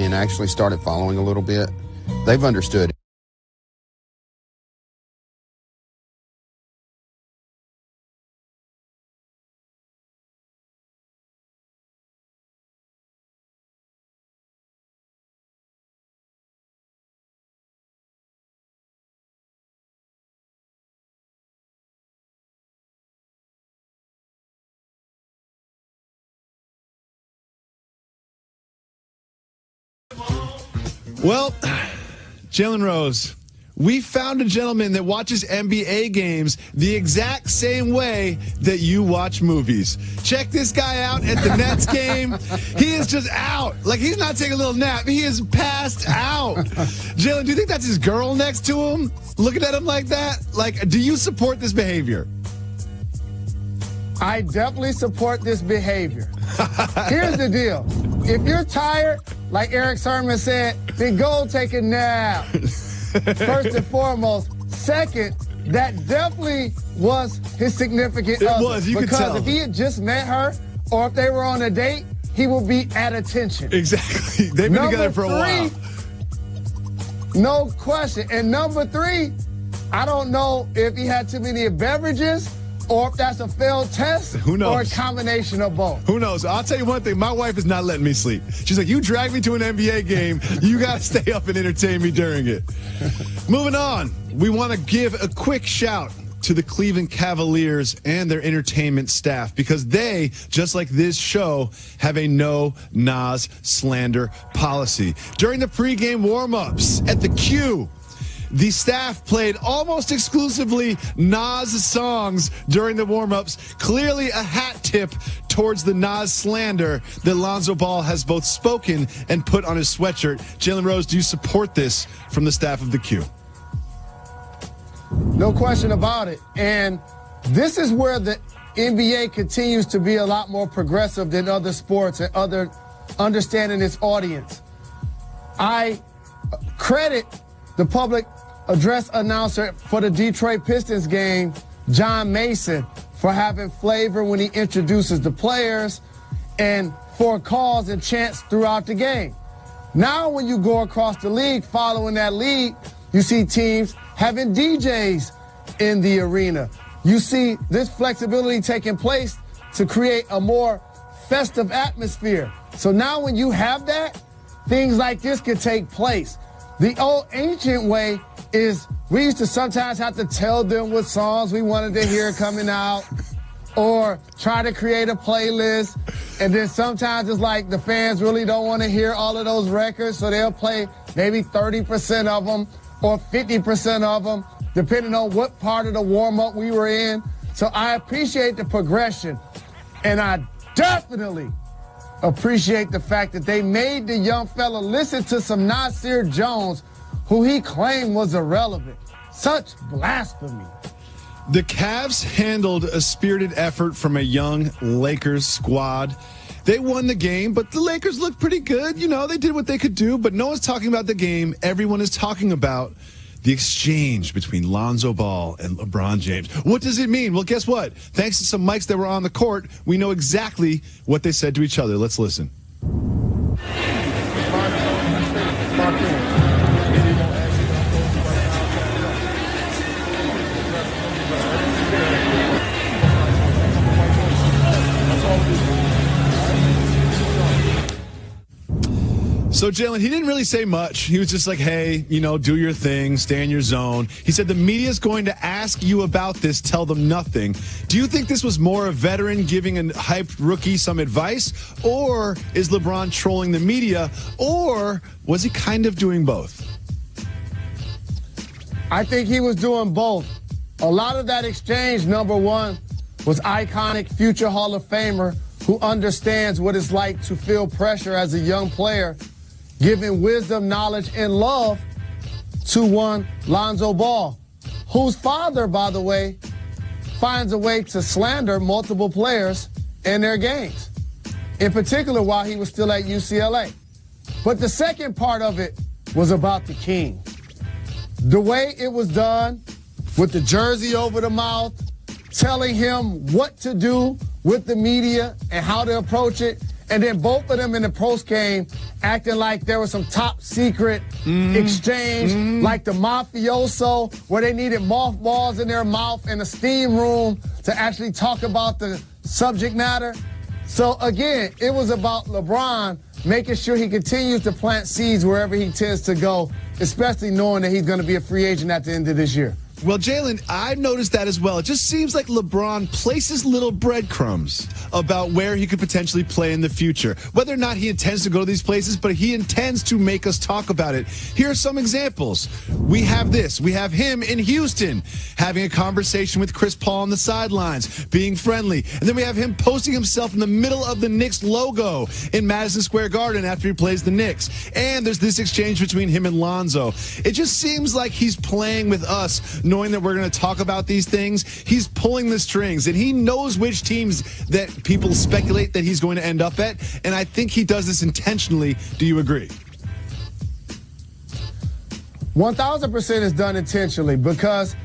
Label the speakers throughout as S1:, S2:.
S1: and actually started following a little bit, they've understood.
S2: Well, Jalen Rose, we found a gentleman that watches NBA games the exact same way that you watch movies. Check this guy out at the Nets game. He is just out. Like, he's not taking a little nap. He is passed out. Jalen, do you think that's his girl next to him, looking at him like that? Like, do you support this behavior?
S3: I definitely support this behavior. Here's the deal. If you're tired, like Eric Sermon said, then go take a nap. First and foremost. Second, that definitely was his significant other. It was, you could tell. Because if he had just met her or if they were on a date, he would be at attention.
S2: Exactly. They've been together for a while.
S3: No question. And number three, I don't know if he had too many beverages or if that's a failed test.
S2: Who knows?
S3: Or a combination of both.
S2: Who knows? I'll tell you one thing. My wife is not letting me sleep. She's like, you drag me to an NBA game. You got to stay up and entertain me during it. Moving on. We want to give a quick shout to the Cleveland Cavaliers and their entertainment staff because they, just like this show, have a no Nas slander policy. During the pregame warm-ups at the Q, the staff played almost exclusively Nas songs during the warm-ups, clearly a hat tip towards the Nas slander that Lonzo Ball has both spoken and put on his sweatshirt. Jalen Rose, do you support this from the staff of the Q?
S3: No question about it. And this is where the NBA continues to be a lot more progressive than other sports and other understanding its audience. I credit the public address announcer for the Detroit Pistons game, John Mason, for having flavor when he introduces the players and for calls and chants throughout the game. Now when you go across the league, following that lead, you see teams having DJs in the arena. You see this flexibility taking place to create a more festive atmosphere. So now when you have that, things like this can take place. The old ancient way is we used to sometimes have to tell them what songs we wanted to hear coming out or try to create a playlist. And then sometimes it's like the fans really don't want to hear all of those records, so they'll play maybe 30% of them or 50% of them, depending on what part of the warm-up we were in. So I appreciate the progression, and I definitely appreciate the fact that they made the young fella listen to some Nasir Jones, who he claimed was irrelevant. Such blasphemy.
S2: The Cavs handled a spirited effort from a young Lakers squad. They won the game, but the Lakers looked pretty good. You know, they did what they could do, but no one's talking about the game. Everyone is talking about the exchange between Lonzo Ball and LeBron James. What does it mean? Well, guess what? Thanks to some mics that were on the court, we know exactly what they said to each other. Let's listen. So, Jalen, he didn't really say much. He was just like, hey, you know, do your thing, stay in your zone. He said the media's going to ask you about this, tell them nothing. Do you think this was more a veteran giving a hyped rookie some advice, or is LeBron trolling the media, or was he kind of doing both?
S3: I think he was doing both. A lot of that exchange, number one, was iconic future Hall of Famer who understands what it's like to feel pressure as a young player, giving wisdom, knowledge, and love to one Lonzo Ball, whose father, by the way, finds a way to slander multiple players in their games, in particular while he was still at UCLA. But the second part of it was about the king. The way it was done, with the jersey over the mouth, telling him what to do with the media and how to approach it, and then both of them in the post game acting like there was some top secret exchange, like the mafioso, where they needed mothballs in their mouth in a steam room to actually talk about the subject matter. So again, it was about LeBron making sure he continues to plant seeds wherever he tends to go, especially knowing that he's going to be a free agent at the end of this year.
S2: Well, Jalen, I've noticed that as well. It just seems like LeBron places little breadcrumbs about where he could potentially play in the future. Whether or not he intends to go to these places, but he intends to make us talk about it. Here are some examples. We have this. We have him in Houston having a conversation with Chris Paul on the sidelines, being friendly. And then we have him posting himself in the middle of the Knicks logo in Madison Square Garden after he plays the Knicks. And there's this exchange between him and Lonzo. It just seems like he's playing with us, knowing that we're going to talk about these things. He's pulling the strings, and he knows which teams that people speculate that he's going to end up at, and I think he does this intentionally. Do you agree?
S3: 1,000% is done intentionally, because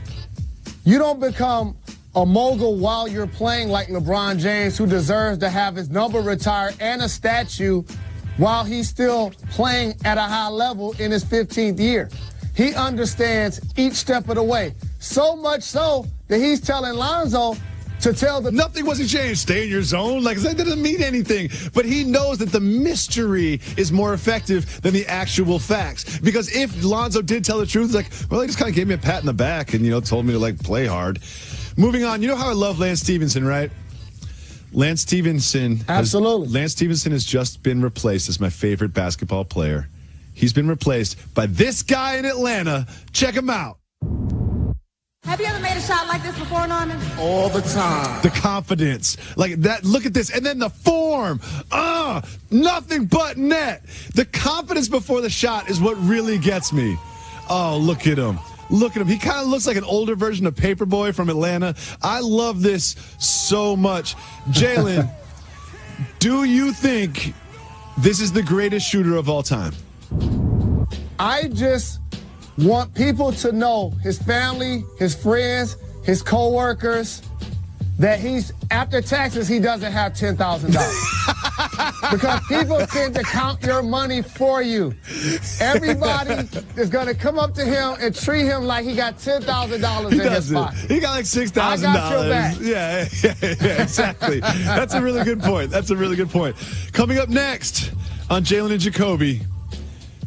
S3: you don't become a mogul while you're playing like LeBron James, who deserves to have his number retired and a statue while he's still playing at a high level in his 15th year. He understands each step of the way. So much so that he's telling Lonzo to tell the...
S2: Nothing wasn't changed. Stay in your zone. Like, that doesn't mean anything. But he knows that the mystery is more effective than the actual facts. Because if Lonzo did tell the truth, like, well, he just kind of gave me a pat in the back and, told me to, play hard. Moving on, you know how I love Lance Stevenson, right? Lance Stevenson...
S3: Absolutely.
S2: Lance Stevenson has just been replaced as my favorite basketball player. He's been replaced by this guy in Atlanta. Check him out.
S4: Have you ever made a shot like this before, Norman?
S3: All the time.
S2: The confidence. Like that. Look at this. And then the form. Nothing but net. The confidence before the shot is what really gets me. Oh, look at him. Look at him. He kind of looks like an older version of Paperboy from Atlanta. I love this so much. Jalen, do you think this is the greatest shooter of all time?
S3: I just want people to know, his family, his friends, his coworkers, that he's, after taxes, he doesn't have $10,000. Because people tend to count your money for you. Everybody is going to come up to him and treat him like he got $10,000 in his pocket.
S2: He got like $6,000.
S3: I got your back.
S2: Yeah, exactly. That's a really good point. That's a really good point. Coming up next on Jalen and Jacoby,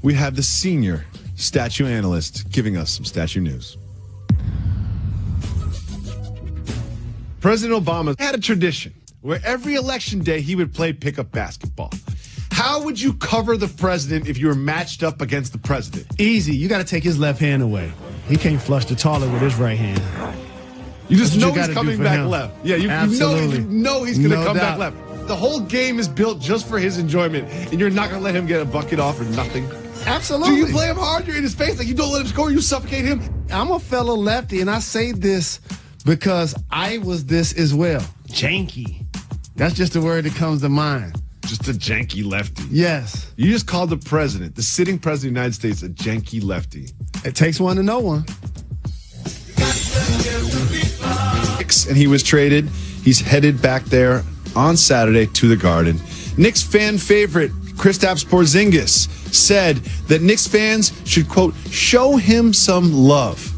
S2: we have the senior statue analyst giving us some statue news. President Obama had a tradition where every election day he would play pickup basketball. How would you cover the president if you were matched up against the president?
S5: Easy. You got to take his left hand away. He can't flush the toilet with his right hand.
S2: You just know he's coming back left. Yeah, you know he's going to come back left. The whole game is built just for his enjoyment, and you're not going to let him get a bucket off or nothing.
S5: Absolutely.
S2: Do you play him hard? You're in his face. Like, you don't let him score. You suffocate him.
S5: I'm a fellow lefty, and I say this because I was this as well. Janky. That's just the word that comes to mind.
S2: Just a janky lefty.
S5: Yes.
S2: You just called the president, the sitting president of the United States, a janky lefty.
S5: It takes one to know one.
S2: And he was traded. He's headed back there on Saturday to the Garden. Knicks fan favorite Kristaps Porzingis said that Knicks fans should, quote, show him some love.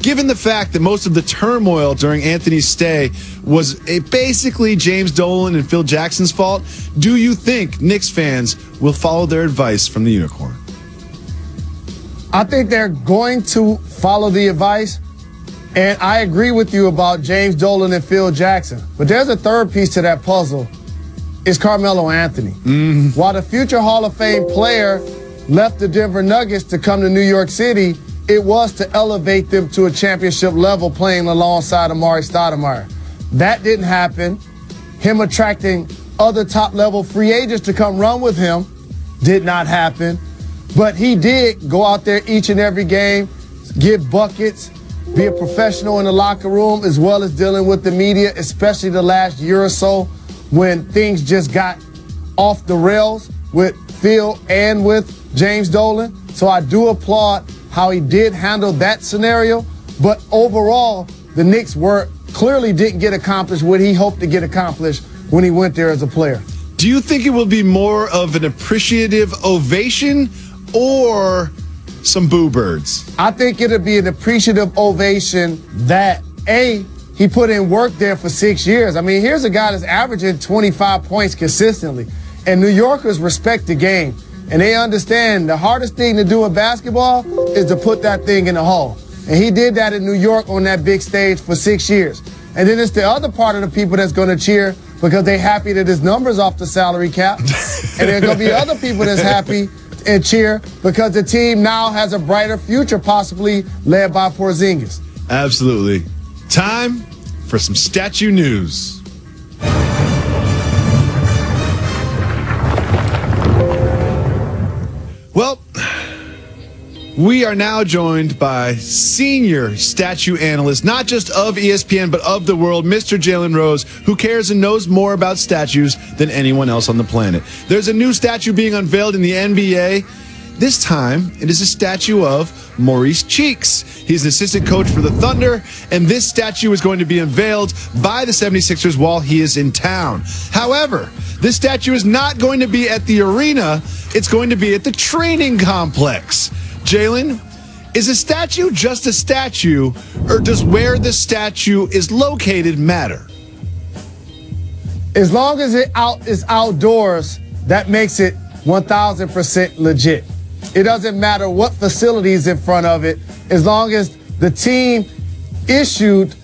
S2: Given the fact that most of the turmoil during Anthony's stay was basically James Dolan and Phil Jackson's fault, do you think Knicks fans will follow their advice from the Unicorn?
S3: I think they're going to follow the advice, and I agree with you about James Dolan and Phil Jackson. But there's a third piece to that puzzle. It's Carmelo Anthony. While the future Hall of Fame player left the Denver Nuggets to come to New York City, it was to elevate them to a championship level playing alongside Amari Stoudemire. That didn't happen. Him attracting other top-level free agents to come run with him did not happen. But he did go out there each and every game, give buckets, be a professional in the locker room, as well as dealing with the media, especially the last year or so when things just got off the rails with Phil and with James Dolan. So I do applaud how he did handle that scenario. But overall, the Knicks clearly didn't get accomplished what he hoped to get accomplished when he went there as a player.
S2: Do you think it will be more of an appreciative ovation or some boo birds?
S3: I think it'll be an appreciative ovation that, A, he put in work there for 6 years. I mean, here's a guy that's averaging 25 points consistently. And New Yorkers respect the game. And they understand the hardest thing to do in basketball is to put that thing in the hole. And he did that in New York on that big stage for 6 years. And then it's the other part of the people that's going to cheer because they're happy that his number's off the salary cap. And there's going to be other people that's happy and cheer because the team now has a brighter future, possibly led by Porzingis.
S2: Absolutely. Time for some statue news. Well, we are now joined by senior statue analyst, not just of ESPN, but of the world, Mr. Jalen Rose, who cares and knows more about statues than anyone else on the planet. There's a new statue being unveiled in the NBA. This time, it is a statue of Maurice Cheeks. He's an assistant coach for the Thunder, and this statue is going to be unveiled by the 76ers while he is in town. However, this statue is not going to be at the arena. It's going to be at the training complex. Jalen, is a statue just a statue, or does where the statue is located matter?
S3: As long as it is outdoors, that makes it 1,000% legit. It doesn't matter what facility is in front of it, as long as the team issued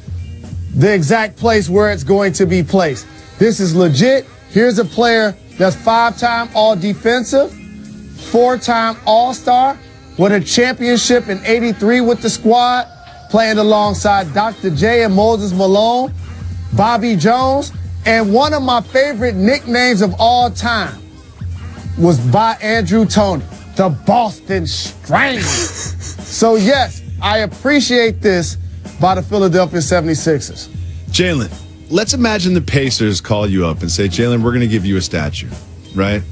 S3: the exact place where it's going to be placed. This is legit. Here's a player that's 5-time All-Defensive, 4-time All-Star, with a championship in '83 with the squad, playing alongside Dr. J and Moses Malone, Bobby Jones, and one of my favorite nicknames of all time was by Andrew Toney, the Boston Strangler. So yes, I appreciate this by the Philadelphia 76ers.
S2: Jalen, let's imagine the Pacers call you up and say, Jalen, we're going to give you a statue, right?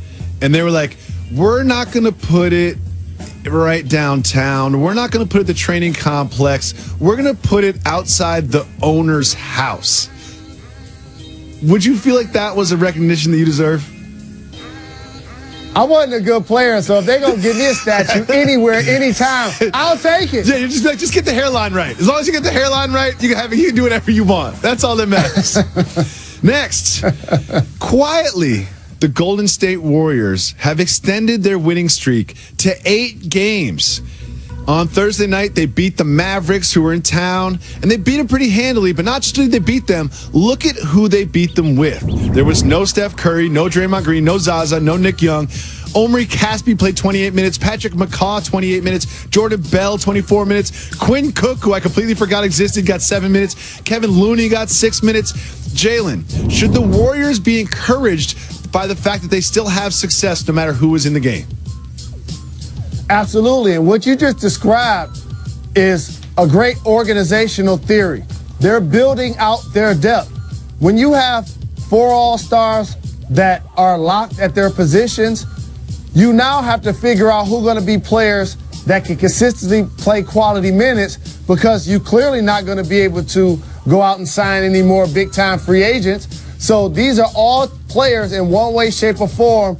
S2: And they were like, we're not going to put it right downtown. We're not going to put it at the training complex. We're going to put it outside the owner's house. Would you feel like that was a recognition that you deserve?
S3: I wasn't a good player, so if they're going to give me a statue anywhere, anytime, I'll take it.
S2: Yeah, you're just like, just get the hairline right. As long as you get the hairline right, you can do whatever you want. That's all that matters. Next, quietly, the Golden State Warriors have extended their winning streak to 8 games. On Thursday night, they beat the Mavericks, who were in town, and they beat them pretty handily. But not just did they beat them, look at who they beat them with. There was no Steph Curry, no Draymond Green, no Zaza, no Nick Young. Omri Caspi played 28 minutes. Patrick McCaw, 28 minutes. Jordan Bell, 24 minutes. Quinn Cook, who I completely forgot existed, got 7 minutes. Kevin Looney got 6 minutes. Jalen, should the Warriors be encouraged by the fact that they still have success no matter who is in the game?
S3: Absolutely. And what you just described is a great organizational theory. They're building out their depth. When you have 4 All-Stars that are locked at their positions, you now have to figure out who's going to be players that can consistently play quality minutes, because you're clearly not going to be able to go out and sign any more big-time free agents. So these are all players in one way, shape, or form,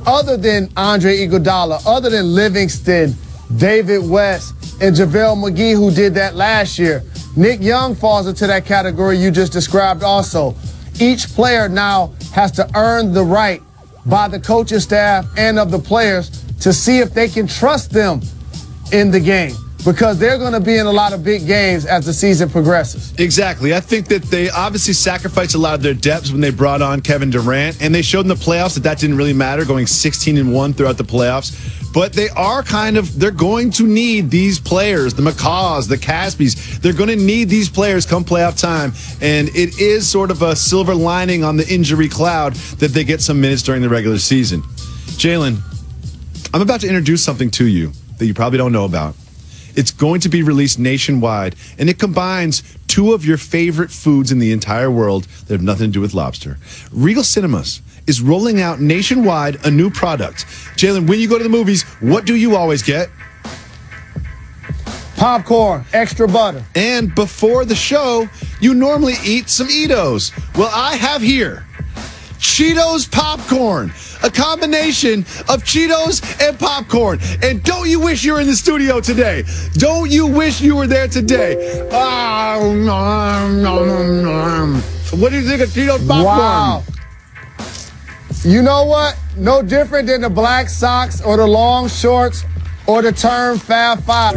S3: other than Andre Iguodala, other than Livingston, David West, and JaVale McGee, who did that last year. Nick Young falls into that category you just described also. Each player now has to earn the right by the coaching staff and of the players to see if they can trust them in the game, because they're going to be in a lot of big games as the season progresses.
S2: Exactly. I think that they obviously sacrificed a lot of their depth when they brought on Kevin Durant, and they showed in the playoffs that didn't really matter, going 16-1 throughout the playoffs. But they're going to need these players, the McCaws, the Caspies. They're going to need these players come playoff time, and it is sort of a silver lining on the injury cloud that they get some minutes during the regular season. Jalen, I'm about to introduce something to you that you probably don't know about. It's going to be released nationwide, and it combines 2 of your favorite foods in the entire world that have nothing to do with lobster. Regal Cinemas is rolling out nationwide a new product. Jalen, when you go to the movies, what do you always get?
S3: Popcorn, extra butter.
S2: And before the show, you normally eat some Eatos. Well, I have here Cheetos popcorn. A combination of Cheetos and popcorn. And don't you wish you were in the studio today? Don't you wish you were there today? What do you think of Cheetos popcorn?
S3: Wow. You know what? No different than the black socks or the long shorts or the term Fab Five.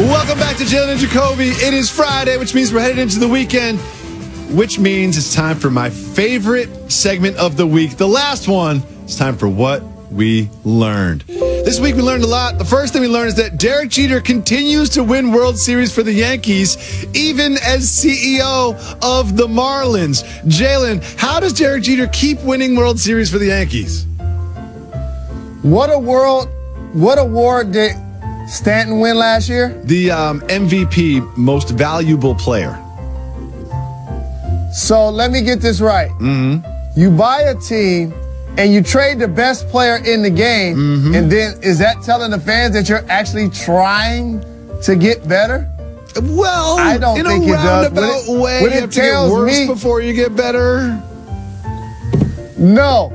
S2: Welcome back to Jalen Jacoby. It is Friday, which means we're headed into the weekend, which means it's time for my favorite segment of the week. The last one. It's time for What We Learned. This week we learned a lot. The first thing we learned is that Derek Jeter continues to win World Series for the Yankees, even as CEO of the Marlins. Jalen, how does Derek Jeter keep winning World Series for the Yankees?
S3: What award did Stanton win last year?
S2: The MVP, most valuable player.
S3: So let me get this right. You buy a team and you trade the best player in the game, and then is that telling the fans that you're actually trying to get better?
S2: Well,
S3: I don't think it does.
S2: roundabout way, you have to get worse before you get better.
S3: No,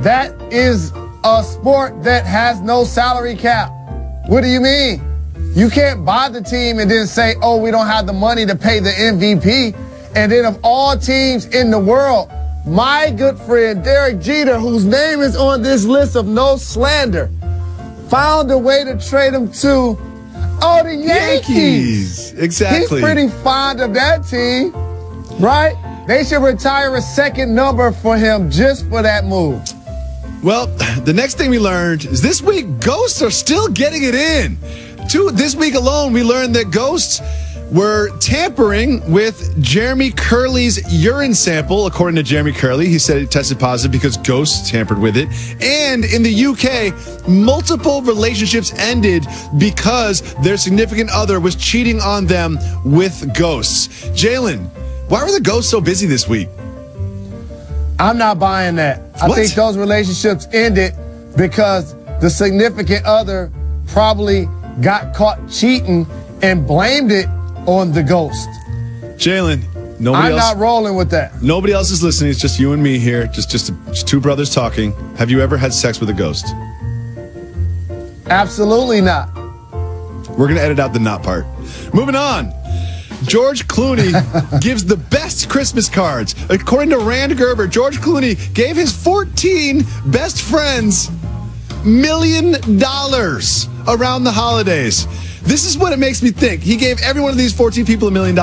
S3: that is a sport that has no salary cap. What do you mean? You can't buy the team and then say, oh, we don't have the money to pay the MVP. And then of all teams in the world, my good friend Derek Jeter, whose name is on this list of no slander, found a way to trade him to, the Yankees.
S2: Exactly.
S3: He's pretty fond of that team, right? They should retire a second number for him just for that move.
S2: Well, the next thing we learned is this week, ghosts are still getting it in. This week alone, we learned that ghosts were tampering with Jeremy Curley's urine sample. According to Jeremy Curley, he said it tested positive because ghosts tampered with it. And in the UK, multiple relationships ended because their significant other was cheating on them with ghosts. Jalen, why were the ghosts so busy this week?
S3: I'm not buying that. I think those relationships ended because the significant other probably got caught cheating and blamed it on the ghost.
S2: Jalen,
S3: I'm not rolling with that.
S2: Nobody else is listening. It's just you and me here. Just two brothers talking. Have you ever had sex with a ghost?
S3: Absolutely not.
S2: We're going to edit out the not part. Moving on. George Clooney gives the best Christmas cards. According to Rand Gerber, George Clooney gave his 14 best friends $1 million around the holidays. This is what it makes me think. He gave every one of these 14 people $1 million.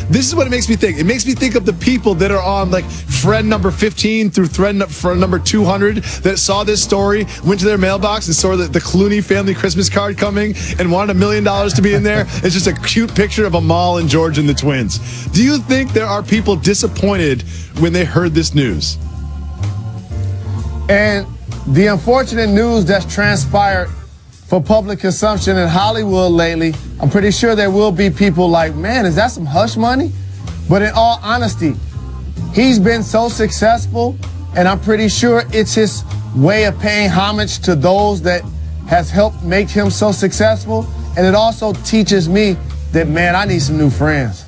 S2: This is what it makes me think. It makes me think of the people that are on like friend number 15 through friend number 200 that saw this story, went to their mailbox and saw the Clooney family Christmas card coming and wanted $1 million to be in there. It's just a cute picture of Amal and George and the twins. Do you think there are people disappointed when they heard this news?
S3: And the unfortunate news that's transpired for public consumption in Hollywood lately, I'm pretty sure there will be people like, man, is that some hush money? But in all honesty, he's been so successful, and I'm pretty sure it's his way of paying homage to those that has helped make him so successful. And it also teaches me that, man, I need some new friends.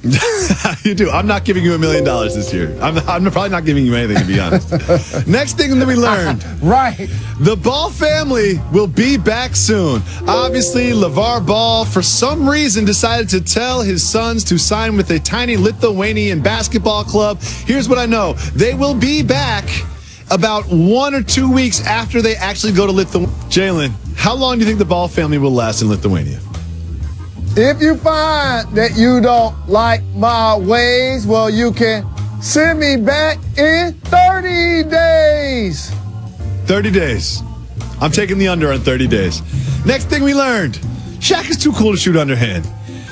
S2: You do. I'm not giving you $1 million this year. I'm probably not giving you anything, to be honest. Next thing that we learned.
S3: Right.
S2: The Ball family will be back soon. Obviously, LeVar Ball, for some reason, decided to tell his sons to sign with a tiny Lithuanian basketball club. Here's what I know. They will be back about 1 or 2 weeks after they actually go to Lithuania. Jalen, how long do you think the Ball family will last in Lithuania?
S3: If you find that you don't like my ways, well, you can send me back in 30 days.
S2: 30 days. I'm taking the under on 30 days. Next thing we learned, Shaq is too cool to shoot underhand.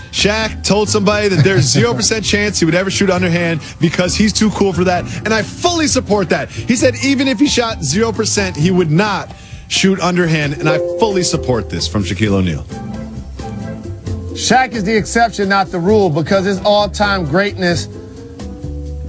S2: Shaq told somebody that there's 0% chance he would ever shoot underhand because he's too cool for that, and I fully support that. He said even if he shot 0%, he would not shoot underhand, and I fully support this from Shaquille O'Neal.
S3: Shaq is the exception, not the rule, because his all-time greatness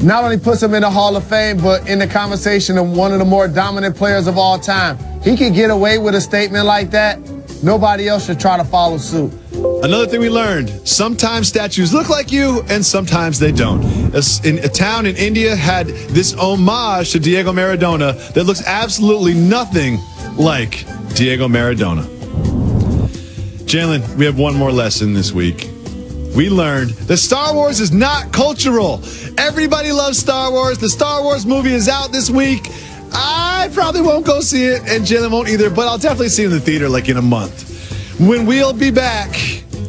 S3: not only puts him in the Hall of Fame, but in the conversation of one of the more dominant players of all time. He could get away with a statement like that. Nobody else should try to follow suit.
S2: Another thing we learned, sometimes statues look like you and sometimes they don't. A town in India had this homage to Diego Maradona that looks absolutely nothing like Diego Maradona. Jalen, we have one more lesson this week. We learned that Star Wars is not cultural. Everybody loves Star Wars. The Star Wars movie is out this week. I probably won't go see it, and Jalen won't either, but I'll definitely see it in the theater like in a month. When we'll be back,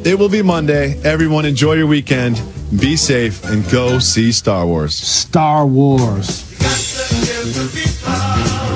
S2: it will be Monday. Everyone, enjoy your weekend. Be safe and go see Star Wars.
S3: Star Wars.
S6: Got to give the people.